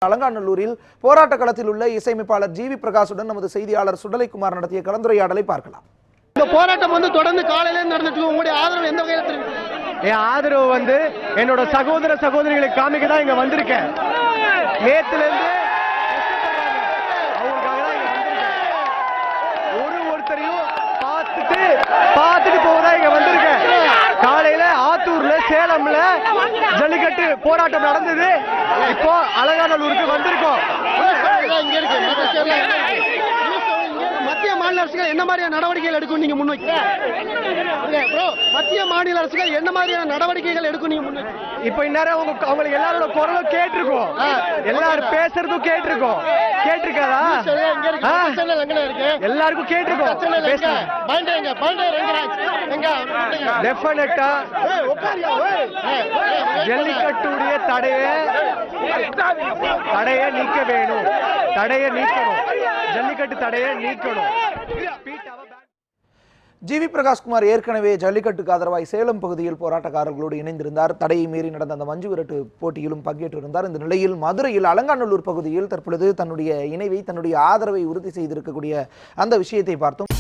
அலங்காநல்லூரில் போராட்ட களத்தில் உள்ள இசையமைப்பாளர் ஜிவி பிரகாஷுடன் நமது செய்தியாளர் சுடலைக்குமார் நடத்திய கலந்துரையாடலை பார்க்கலாம். இந்த போராட்டம் தொடர்ந்து காலையில நடந்துட்டு உங்களுடைய ஆதரவு எந்த வகையில தெரியும்? என் ஆதரவு என்னோட சகோதர சகோதரிகளுக்கு காமிக்க தான் இங்க வந்திருக்கேன். நேத்துல இருந்து அவங்களுக்காக தான் இங்க வந்திருக்கேன். ஒருத்தரையும் பார்த்துட்டு போவதா இங்க வந்திருக்கேன். காலையில ஆத்தூர்ல சேலம்ல ஜல்லிக்கட்டு போராட்டம் நடந்தது. இப்போ அலங்காநல்லூருக்கு வந்திருக்கோம். மத்திய மாநில அரசுகள் என்ன மாதிரியான நடவடிக்கைகள் எடுக்கும் நீங்க முன்வைக்கிறீங்க? மத்திய மாநில அரசுகள் என்ன மாதிரியான நடவடிக்கைகள் எடுக்கும் நீங்க முன்வைக்கிறீங்க? இப்ப இந்நேரம் அவங்களுக்கு எல்லாரோட குரலும் கேட்டிருக்கோம், எல்லாரும் பேசுறதும் கேட்டிருக்கோம். கேட்டிருக்காதா? எல்லாருக்கும் கேட்டிருக்கோம். டெஃபினட்டா ஜல்லிக்கட்டுடைய தடையை நீக்க வேணும். ஜல்லிக்கட்டு தடையை நீக்கணும். ஜிவி பிரகாஷ்குமார் ஏற்கனவே ஜல்லிக்கட்டுக்கு ஆதரவாய் சேலம் பகுதியில் போராட்டக்காரர்களோடு இணைந்திருந்தார். தடையை மீறி நடந்த அந்த மஞ்சு விரட்டு போட்டியிலும் பங்கேற்றிருந்தார். இந்த நிலையில் மதுரையில் அலங்காநல்லூர் பகுதியில் தற்பொழுது தன்னுடைய இணைவை, தன்னுடைய ஆதரவை உறுதி செய்திருக்கக்கூடிய அந்த விஷயத்தை பார்த்தோம்.